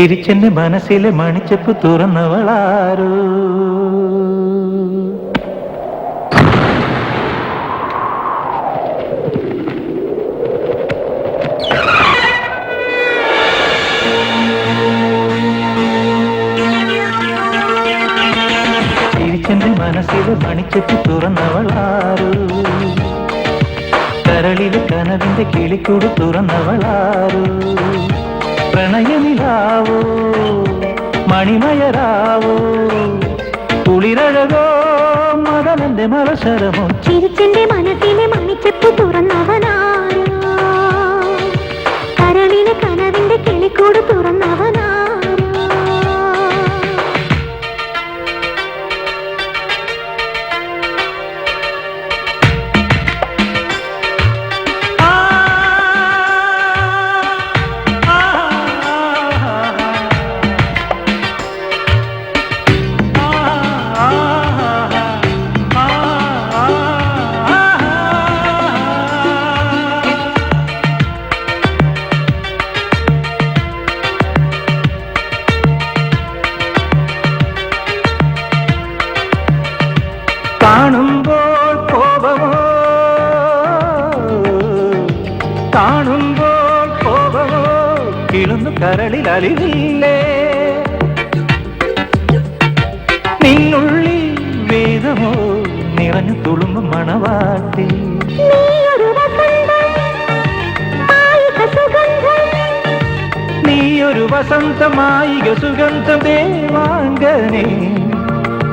ചിരിച്ചെന്റെ മനസ്സിലെ മണിച്ചപ്പ് തുറന്നവളാരോ. ചിരിച്ചെന്റെ മനസ്സിലെ മണിച്ചപ്പ് തുറന്നവളാരോ. കരളിലെ കനവിന്റെ കിളിക്കൂട് തുറന്നവളാരോ. പ്രണയനിലാവോ മണിമയരാവോ കുളിരഴകോ മദനന്റെ മലശരമോ. ചിരിച്ചെന്റെ മനസ്സിലെ മണിച്ചപ്പ് തുറന്നവനാരോ. കരളിലെ കനവിന്റെ കിളിക്കൂട് തുറന്നവനാരോ. കാണുമ്പോൾ കോപമോ കാണുമ്പോൾ കോപമോ കിളുന്നു കരളിൽ അലിവില്ലേ. നിന്നുള്ളിൽ വേദമോ നിറഞ്ഞു തുളുമ്പും മണവാട്ടി. നീയൊരു വസന്തമായിക സുഗന്ധം ദേവാംഗനേ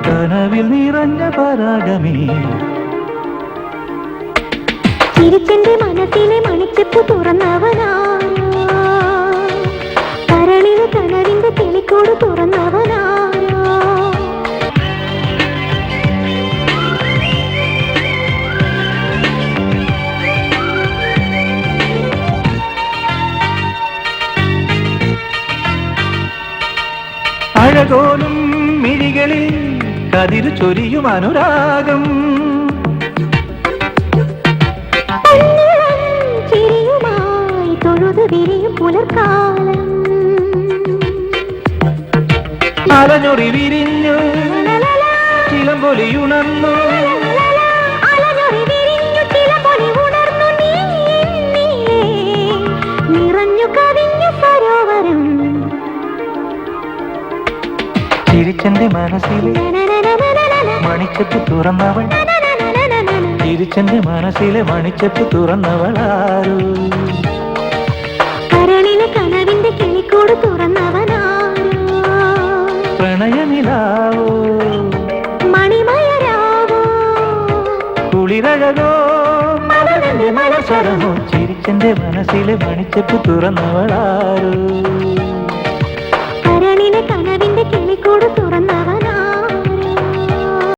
കനവിൽ നിറഞ്ഞ പരാഗമേ. ചിരിച്ചെന്റെ മനസ്സിലെ മണിച്ചപ്പ് തുറന്നവനാരോ. കരളിലെ കനവിന്റെ കിളിക്കൂട് തുറന്നവനാരോ. അഴകോലും മിഴികളിൽ കതിരു ചൊരിയും അനുരാഗം. ചിരിയുമായി തൊഴുതു വിരിയും പുലർക്കാലം. അലഞ്ഞൊറി വിരിഞ്ഞു ചിലമ്പൊലിയുണർന്നു. നിറഞ്ഞു കവിഞ്ഞു സരോവരം. ചിരിച്ചെന്റെ മനസ്സിലെ മണിച്ചപ്പ് തുറന്നവൾ. ചിരിച്ചെന്റെ മനസ്സിലെ മണിച്ചപ്പ് തുറന്നവളാരോ. കരളിലെ കനവിന്റെ കിളിക്കൂട് തുറന്നവനാരോ. പ്രണയനിലാവോ മണിമയരാവോ കുളിരഴകോ മദനന്റെ മലശരമോ. ചിരിച്ചെന്റെ മനസ്സിലെ മണിച്ചപ്പ് തുറന്നവളാരോ. കരളിലെ